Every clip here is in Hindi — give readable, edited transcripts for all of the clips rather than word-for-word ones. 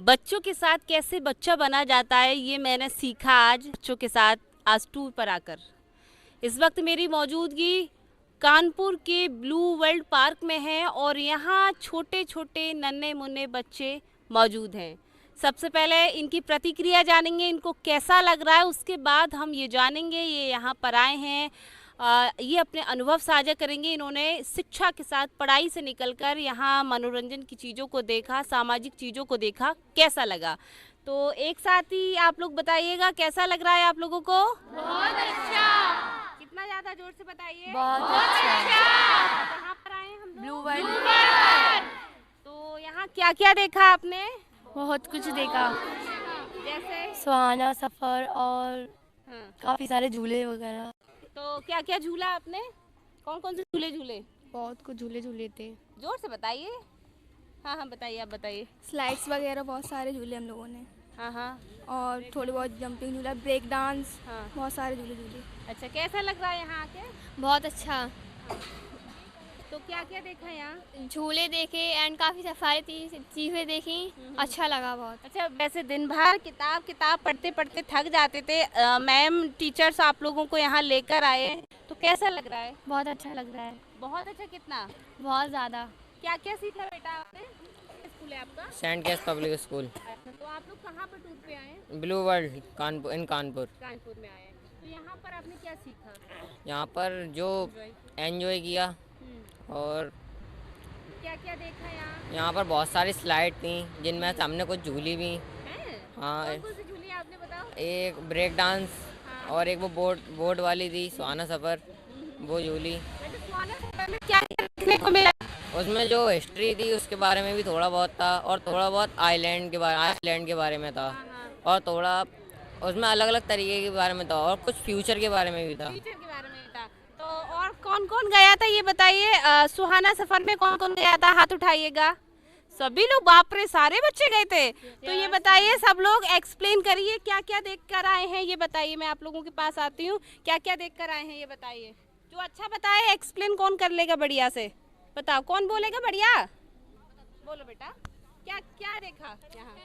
बच्चों के साथ कैसे बच्चा बना जाता है ये मैंने सीखा आज बच्चों के साथ आज टूर पर आकर। इस वक्त मेरी मौजूदगी कानपुर के ब्लू वर्ल्ड पार्क में है और यहाँ छोटे छोटे नन्हे मुन्ने बच्चे मौजूद हैं। सबसे पहले इनकी प्रतिक्रिया जानेंगे, इनको कैसा लग रहा है, उसके बाद हम ये जानेंगे ये यहाँ पर आए हैं, ये अपने अनुभव साझा करेंगे। इन्होंने शिक्षा के साथ पढ़ाई से निकलकर यहाँ मनोरंजन की चीज़ों को देखा, सामाजिक चीज़ों को देखा, कैसा लगा। तो एक साथ ही आप लोग बताइएगा कैसा लग रहा है आप लोगों को? बहुत अच्छा। कितना ज़्यादा जोर से बताइए। बहुत अच्छा। कहाँ पर आए हम लोग? Blue world. तो यहाँ क्या क्या देखा आपने? बहुत कुछ देखा, जैसे सुहाना सफर और हाँ। काफी सारे झूले वगैरह। तो क्या क्या झूला आपने? कौन कौन से झूले झूले? बहुत कुछ झूले झूले थे। जोर से बताइए। हाँ बताइए, आप बताइए। स्लाइड्स वगैरह बहुत सारे झूले हम लोगों ने, हाँ और थोड़े बहुत जंपिंग झूला, ब्रेक डांस, हाँ। बहुत सारे झूले झूले। अच्छा, कैसा लग रहा है यहाँ आके? बहुत अच्छा। तो क्या क्या देखा यहाँ? झूले देखे एंड काफी सफाई चीजें देखी, अच्छा लगा बहुत। अच्छा, वैसे दिन भर किताब पढ़ते पढ़ते थक जाते थे, मैम टीचर्स आप लोगों को यहाँ लेकर आए, तो कैसा लग रहा है? बहुत अच्छा लग रहा है, बहुत अच्छा। कितना? बहुत ज्यादा। क्या क्या सीखा बेटा आपने? स्कूल है आपका? सेंट केस पब्लिक स्कूल, अच्छा, तो आप लोग कहाँ पर टूर पे आए हैं? ब्लू वर्ल्ड कानपुर, इन कानपुर। कानपुर में आए हैं। तो यहाँ पर आपने क्या सीखा? यहाँ पर जो एंजॉय किया और क्या क्या देखा यहाँ? यहाँ पर बहुत सारी स्लाइड थी जिनमें से हमने कुछ झूली भी। हैं? हाँ, कौन कौन सी झूली आपने बताओ? एक ब्रेक डांस और एक वो बोर्ड वाली थी सुहाना सफ़र, वो झूली। अच्छा, सुहाना सफर में क्या देखने को मिला? उसमें जो हिस्ट्री थी उसके बारे में भी थोड़ा बहुत था और थोड़ा बहुत आइलैंड के बारे में था और थोड़ा उसमें अलग अलग तरीके के बारे में था और कुछ फ्यूचर के बारे में भी था। टीचर के बारे में था। तो और कौन कौन गया था ये बताइए। सुहाना सफर में कौन कौन गया था? हाथ उठाइएगा। सभी लोग? बाप रे, सारे बच्चे गए थे। तो ये बताइए, सब लोग एक्सप्लेन करिए क्या क्या देख कर आए हैं, ये बताइए। मैं आप लोगों के पास आती हूँ, क्या क्या देख कर आए हैं ये बताइए। जो अच्छा बताए एक्सप्लेन कौन कर लेगा बढ़िया से? बताओ, कौन बोलेगा बढ़िया? बोलो बेटा, क्या क्या देखा यहाँ?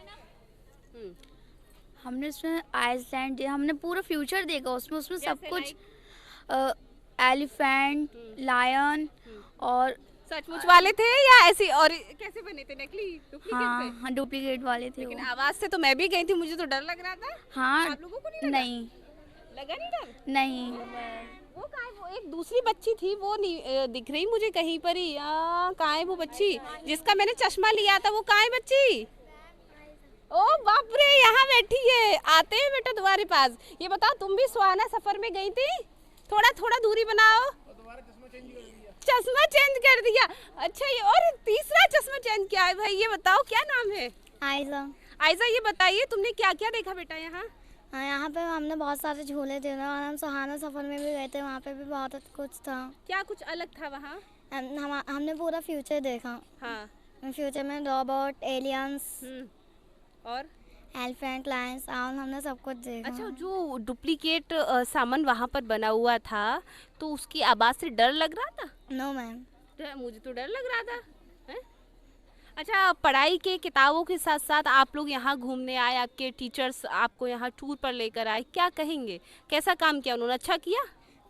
हमने उसमें आइसलैंड, हमने पूरा फ्यूचर देखा उसमें सब जैसे कुछ, एलिफेंट, लायन और सचमुच वाले थे या ऐसी और कैसे बने थे? नकली, डुप्लीकेट थे? हाँ डुप्लीकेट वाले थे लेकिन वो। आवाज से तो मैं भी गई थी, मुझे तो डर लग रहा था। हाँ आप लोगों को नहीं लगा? नहीं लगा नहीं डर? नहीं। वो कहाँ है? वो एक दूसरी बच्ची थी, वो नहीं दिख रही मुझे कहीं पर ही। कहाँ है वो बच्ची जिसका मैंने चश्मा लिया था? वो कहाँ है बच्ची? ओ बाप रे, यहाँ बैठी है। आते हैं बेटा तुम्हारे पास। ये बताओ, तुम भी सुहाना सफर में गई थी? थोड़ा थोड़ा दूरी बनाओ। चश्मा चेंज कर दिया? अच्छा, ये और तीसरा चश्मा चेंज किया है भाई। ये बताओ क्या नाम है? आइजा। आयजा, ये बताइए तुमने क्या क्या देखा बेटा यहाँ? हाँ, यहाँ पे हमने बहुत सारे झूले थे और हम सुहाना सफर में भी गए थे, वहाँ पे भी बहुत कुछ था। क्या कुछ अलग था वहाँ? हमने पूरा फ्यूचर देखा। हाँ। फ्यूचर में रोबोट, एलियंस और एलिफेंट, लायंस, और हमने सब कुछ देखा। अच्छा, जो डुप्लीकेट सामान वहाँ पर बना हुआ था तो उसकी आवाज़ से डर लग रहा था? No ma'am. मुझे तो डर लग रहा था। हैं? अच्छा, पढ़ाई के किताबों के साथ साथ आप लोग यहाँ घूमने आए, आपके टीचर्स आपको यहाँ टूर पर लेकर आए, क्या कहेंगे? कैसा काम किया उन्होंने? अच्छा किया?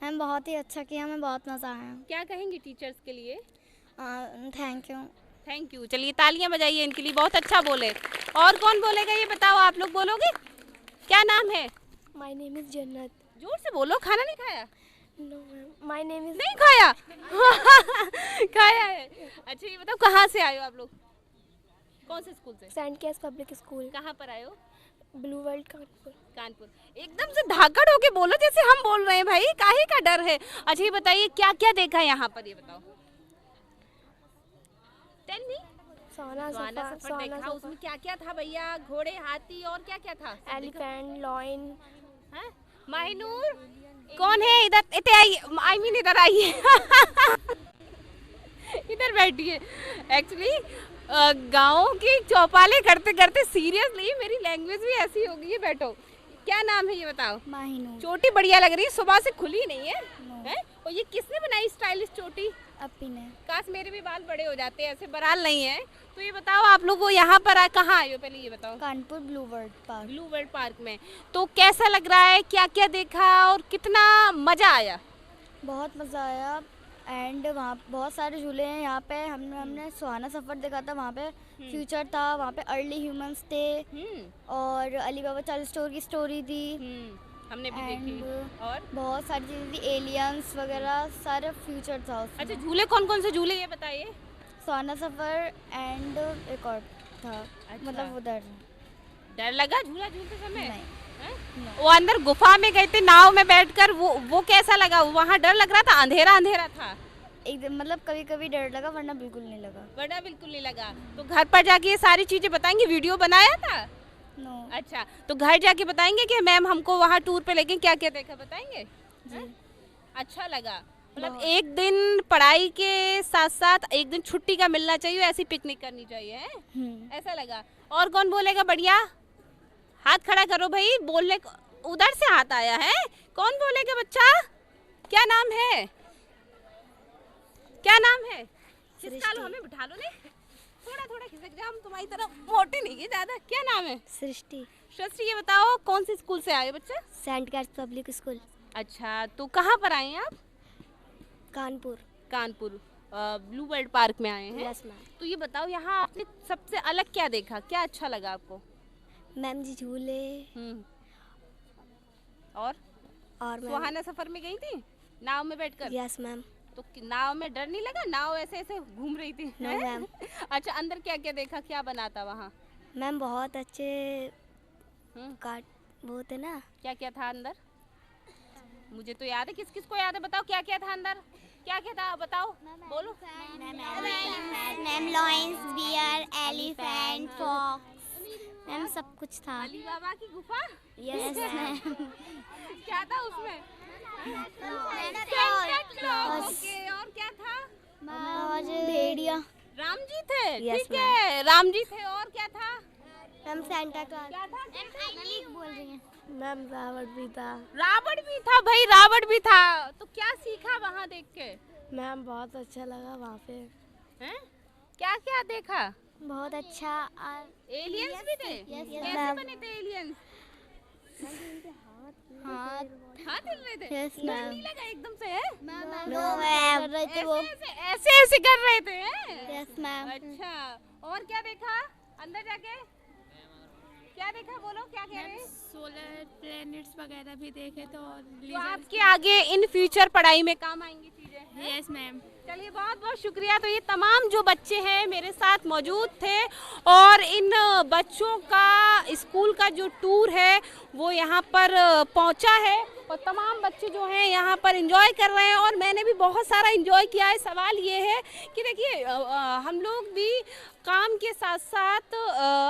मैम बहुत ही अच्छा किया, हमें बहुत मज़ा आया। क्या कहेंगे टीचर्स के लिए? Thank you. Thank you. चलिए तालियां बजाइए इनके लिए, बहुत अच्छा बोले। और कौन बोलेगा ये बताओ? आप लोग बोलोगे? क्या नाम है? माय नेम इज जन्नत। जोर से बोलो। खाना नहीं खाया? No ma'am, my name is नहीं खाया? खाया है। अच्छा, ये बताओ कहाँ से आए हो आप लोग? कौन से स्कूल से? सेंट केस पब्लिक स्कूल, कहाँ पर आए हो? Blue world Kanpur. कानपुर। एकदम से धाकड़ होके बोलो जैसे हम बोल रहे हैं भाई, काहे का डर है? अच्छा, ये बताइए क्या क्या देखा यहाँ पर, ये बताओ। सुहाना सफर देखा, उसमें क्या क्या था भैया? घोड़े, हाथी और क्या क्या था? Elephant, lion. हैं? माहिनूर कौन है? इधर इधर आइए, आई मीन इधर आइए। इधर बैठिए। एक्चुअली गाँव की चौपाले करते करते सीरियसली मेरी लैंग्वेज भी ऐसी हो गई है। बैठो। क्या नाम है ये बताओ? माहिनूर। चोटी बढ़िया लग रही है, सुबह से खुली नहीं है, हैं? और ये किसने बनाई स्टाइलिश चोटी? अपी ने। काश मेरे भी बाल बड़े हो जाते, ऐसे बराल नहीं है। तो ये बताओ आप लोग यहाँ पर कहाँ आए हो, पहले ये बताओ। Kanpur blue world park. Blue world park में। तो कैसा लग रहा है, क्या क्या देखा और कितना मजा आया? बहुत मज़ा आया एंड वहाँ बहुत सारे झूले हैं यहाँ पे। हमने सुहाना सफ़र देखा था, वहाँ पे फ्यूचर था, वहाँ पे अर्ली ह्यूमंस थे और अली बाबा चालीस स्टोर की स्टोरी थी हमने भी देखी। एंड और बहुत सारी चीज़ें थी, एलियंस वगैरह, सारे फ्यूचर था उसमें। अच्छा, झूले कौन कौन से झूले ये बताइए? सुहाना सफ़र एंड एक और था, मतलब उधर। डर लगा झूला झूलते समय? नहीं। हैं? वो अंदर गुफा में गए थे नाव में बैठकर, वो कैसा लगा? वहाँ डर लग रहा था, अंधेरा अंधेरा था? एकदम मतलब कभी कभी डर लगा, वरना बिल्कुल नहीं लगा। वरना बिल्कुल नहीं लगा। तो घर पर जाके ये सारी चीजें बताएंगे, वीडियो बनाया था? नो। अच्छा, तो घर जाके बताएंगे कि मैम हमको वहाँ टूर पे लेके क्या क्या देखा, बताएंगे? जी। अच्छा लगा, मतलब एक दिन पढ़ाई के साथ साथ एक दिन छुट्टी का मिलना चाहिए, ऐसी पिकनिक करनी चाहिए, है? ऐसा लगा। और कौन बोलेगा बढ़िया? हाथ खड़ा करो भाई, बोलने उधर से हाथ आया है, कौन बोलेगा बच्चा? क्या नाम है, क्या नाम है? खिसका लो, हमें बिठा लो। नहीं, थोड़ा थोड़ा खिसक जाओ, हम तुम्हारी तरह मोटे नहीं है ज्यादा। क्या नाम है? सृष्टि। सृष्टि, ये बताओ कौन से स्कूल से आए हो बच्चा? सेंट कैट्स पब्लिक स्कूल, अच्छा, तो कहाँ पर आए हैं आप? Kanpur. Kanpur blue world park में आए हैं। Yes ma'am. तो ये बताओ यहाँ आपने सबसे अलग क्या देखा, क्या अच्छा लगा आपको? मैम जी झूले और और सुहाना सफर में गई थी नाव में बैठकर? Yes ma'am. तो नाव में डर नहीं लगा? नाव ऐसे ऐसे घूम रही थी? नो हैं? मैम। अच्छा, अंदर क्या क्या देखा, क्या बना था वहाँ? मैम बहुत अच्छे हम्म, काट वो थे ना। क्या क्या था अंदर? मुझे तो याद है, किस किस को याद है? बताओ क्या क्या था अंदर, क्या क्या था बताओ, बोलो। Ma'am lions, bear, elephant, fox, ma'am सब कुछ था। अली बाबा की गुफा? Yes ma'am. क्या था उसमें? ओके, और क्या था? और भेड़िया। राम जी थे? Yes, ठीक है, राम जी थे। और क्या था? Ma'am Santa Claus. क्या था? बोल रही हैं। मैम रावण भी था। रावण भी था भाई, रावण भी था। तो क्या सीखा वहाँ देख के? मैम बहुत अच्छा लगा वहाँ पे। हैं? क्या क्या देखा? बहुत अच्छा। एलियंस भी थे? yes, कैसे ma'am. बने थे एलियंस? हाथ। हाथ हिल रहे थे? Yes, डर ma'am. नहीं लगा एकदम से? हैं? No ma'am. रहे थे वो। ऐसे ऐसे कर रहे थे? हैं? Yes ma'am. अच्छा, और क्या देखा अंदर जाके? क्या देखा, बोलो क्या कह रहे हैं? सोलर प्लैनेट्स वगैरह भी देखे तो जो आपके आगे इन फ्यूचर पढ़ाई में काम आएंगी चीजें। Yes ma'am. चलिए, बहुत बहुत शुक्रिया। तो ये तमाम जो बच्चे हैं मेरे साथ मौजूद थे और इन बच्चों का स्कूल का जो टूर है वो यहाँ पर पहुँचा है और तमाम बच्चे जो हैं यहाँ पर एंजॉय कर रहे हैं और मैंने भी बहुत सारा एंजॉय किया है। सवाल ये है कि देखिए, हम लोग भी काम के साथ साथ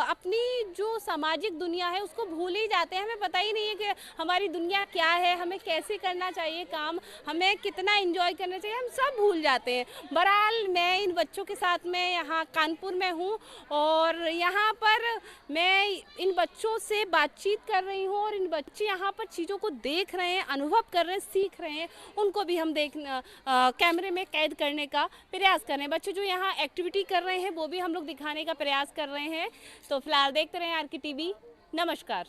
अपनी जो सामाजिक दुनिया है उसको भूल ही जाते हैं। हमें पता ही नहीं है कि हमारी दुनिया क्या है, हमें कैसे करना चाहिए काम, हमें कितना एंजॉय करना चाहिए, हम सब भूल जाते हैं। बहरहाल मैं इन बच्चों के साथ में यहाँ कानपुर में हूँ और यहाँ पर मैं इन बच्चों से बातचीत कर रही हूँ और इन बच्चे यहाँ पर चीज़ों को देख रहे हैं, अनुभव कर रहे हैं, सीख रहे हैं। उनको भी हम कैमरे में कैद करने का प्रयास कर रहे हैं। बच्चे जो यहाँ एक्टिविटी कर रहे हैं वो भी हम लोग दिखाने का प्रयास कर रहे हैं। तो फिलहाल देखते रहें आर के टीवी। नमस्कार।